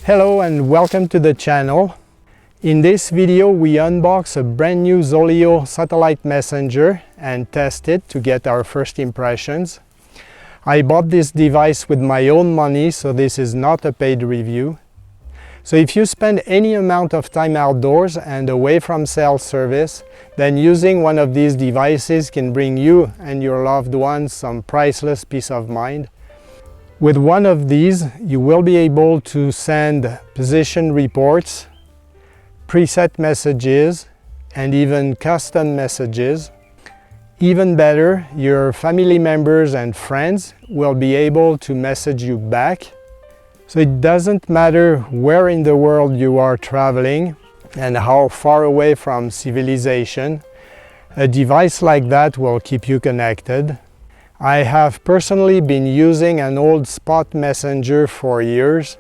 Hello and welcome to the channel. In this video we unbox a brand new Zoleo satellite messenger and test it to get our first impressions. I bought this device with my own money, so this is not a paid review. So if you spend any amount of time outdoors and away from cell service, then using one of these devices can bring you and your loved ones some priceless peace of mind. With one of these, you will be able to send position reports, preset messages, and even custom messages. Even better, your family members and friends will be able to message you back. So it doesn't matter where in the world you are traveling and how far away from civilization, a device like that will keep you connected. I have personally been using an old spot messenger for years.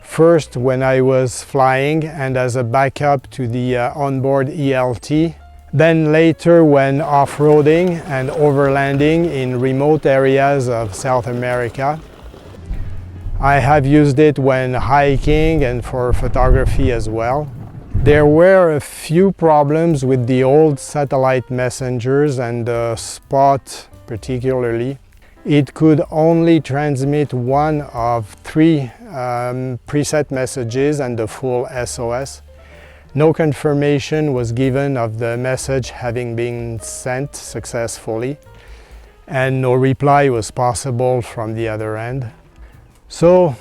First when I was flying and as a backup to the onboard ELT. Then later when off-roading and overlanding in remote areas of South America. I have used it when hiking and for photography as well. There were a few problems with the old satellite messengers and the Spot particularly. It could only transmit one of three preset messages and the full SOS. No confirmation was given of the message having been sent successfully, and no reply was possible from the other end. So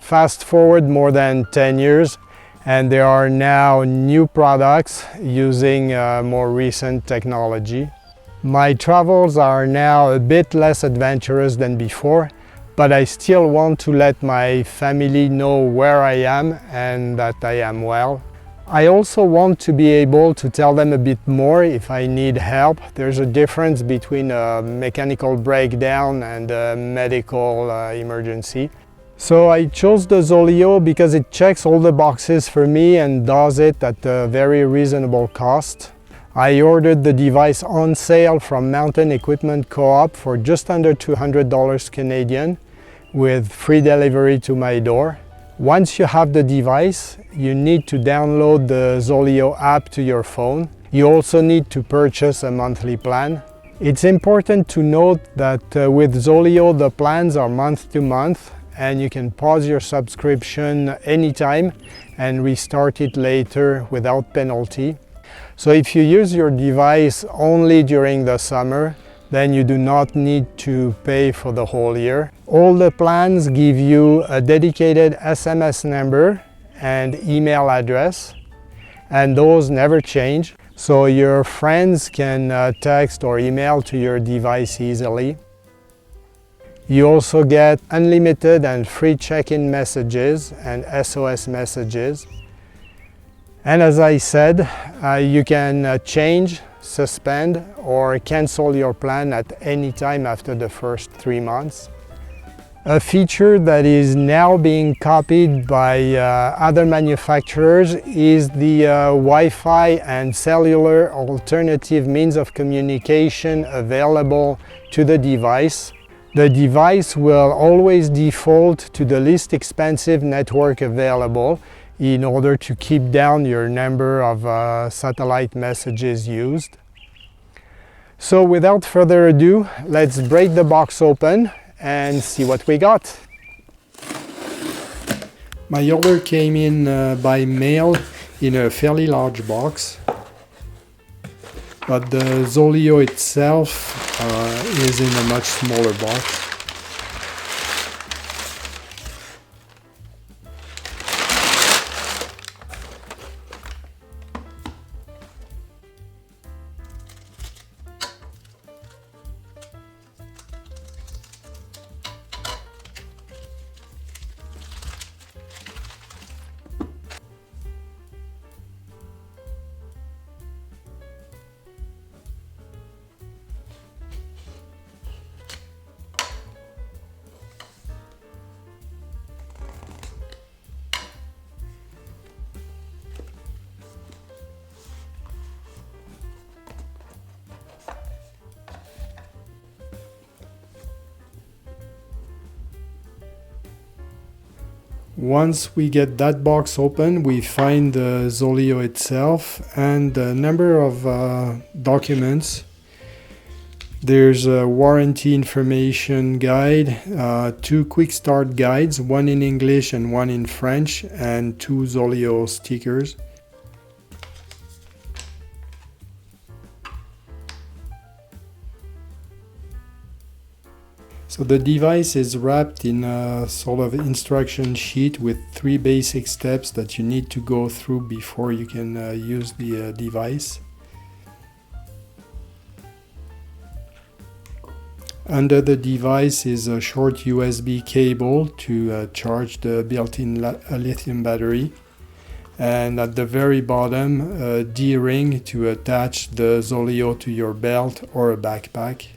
fast forward more than 10 years and there are now new products using more recent technology. My travels are now a bit less adventurous than before, but I still want to let my family know where I am and that I am well. I also want to be able to tell them a bit more if I need help. There's a difference between a mechanical breakdown and a medical emergency. So I chose the Zoleo because it checks all the boxes for me and does it at a very reasonable cost. I ordered the device on sale from Mountain Equipment Co-op for just under $200 Canadian with free delivery to my door. Once you have the device, you need to download the Zoleo app to your phone. You also need to purchase a monthly plan. It's important to note that with Zoleo the plans are month to month and you can pause your subscription anytime and restart it later without penalty. So if you use your device only during the summer, then you do not need to pay for the whole year. All the plans give you a dedicated SMS number and email address, and those never change. So your friends can text or email to your device easily. You also get unlimited and free check-in messages and SOS messages. And as I said, you can change, suspend, or cancel your plan at any time after the first 3 months. A feature that is now being copied by other manufacturers is the Wi-Fi and cellular alternative means of communication available to the device. The device will always default to the least expensive network available in order to keep down your number of satellite messages used. So without further ado, let's break the box open and see what we got. My order came in by mail in a fairly large box, but the Zoleo itself is in a much smaller box. Once we get that box open, we find the Zoleo itself and a number of documents. There's a warranty information guide, 2 quick start guides, one in English and one in French, and 2 Zoleo stickers. So the device is wrapped in a sort of instruction sheet with 3 basic steps that you need to go through before you can use the device. Under the device is a short USB cable to charge the built-in lithium battery. And at the very bottom, a D-ring to attach the Zoleo to your belt or a backpack.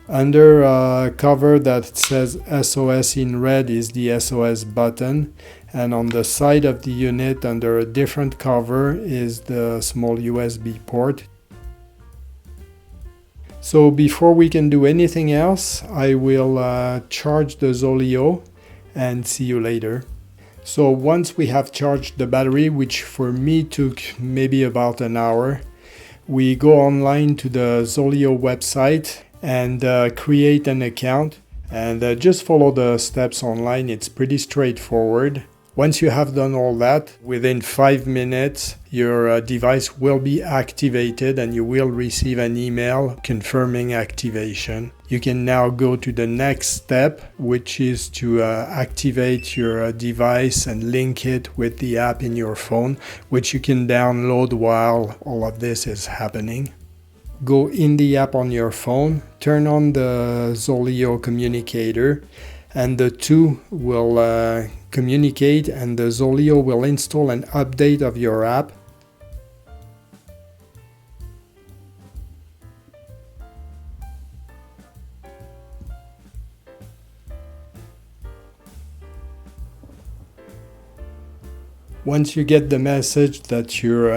Under a cover that says SOS in red is the SOS button, and on the side of the unit under a different cover is the small USB port. So before we can do anything else, I will charge the Zoleo and see you later. So once we have charged the battery, which for me took maybe about an hour, we go online to the Zoleo website and create an account, and just follow the steps online. It's pretty straightforward. Once you have done all that, within 5 minutes your device will be activated and you will receive an email confirming activation. You can now go to the next step, which is to activate your device and link it with the app in your phone, which you can download while all of this is happening. Go in the app on your phone, turn on the Zoleo communicator, and the two will communicate, and the Zoleo will install an update of your app. Once you get the message that your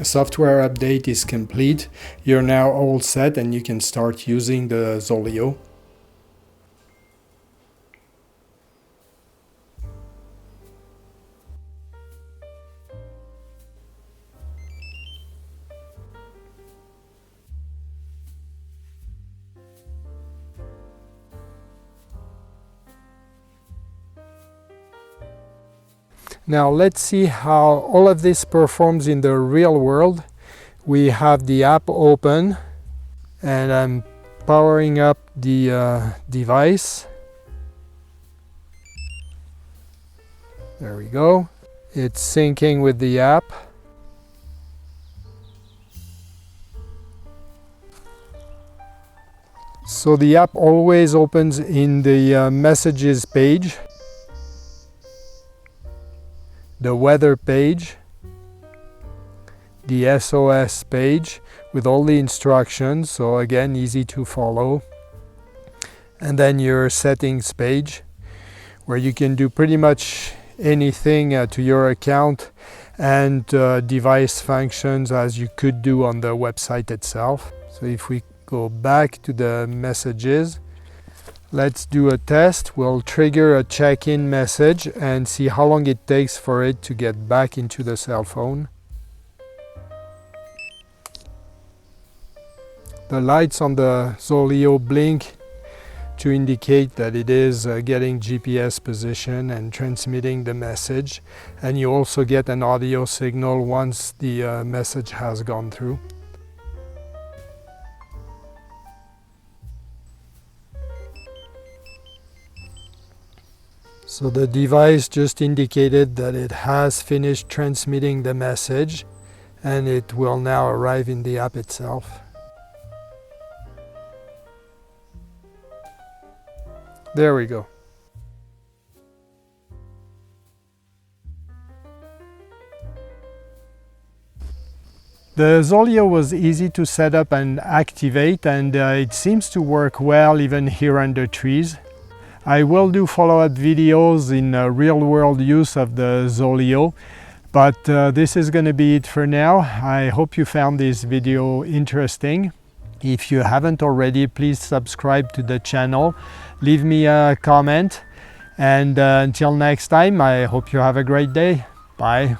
software update is complete, you're now all set and you can start using the Zoleo. Now let's see how all of this performs in the real world. We have the app open and I'm powering up the device. There we go. It's syncing with the app. So the app always opens in the messages page, the weather page, the SOS page with all the instructions, so again easy to follow, and then your settings page where you can do pretty much anything to your account and device functions as you could do on the website itself. So if we go back to the messages, let's do a test. We'll trigger a check-in message and see how long it takes for it to get back into the cell phone. The lights on the Zoleo blink to indicate that it is getting GPS position and transmitting the message. And you also get an audio signal once the message has gone through. So the device just indicated that it has finished transmitting the message and it will now arrive in the app itself. There we go. The Zoleo was easy to set up and activate, and it seems to work well even here under trees. I will do follow-up videos in real-world use of the Zoleo, but this is going to be it for now. I hope you found this video interesting. If you haven't already, please subscribe to the channel, leave me a comment, and until next time, I hope you have a great day. Bye.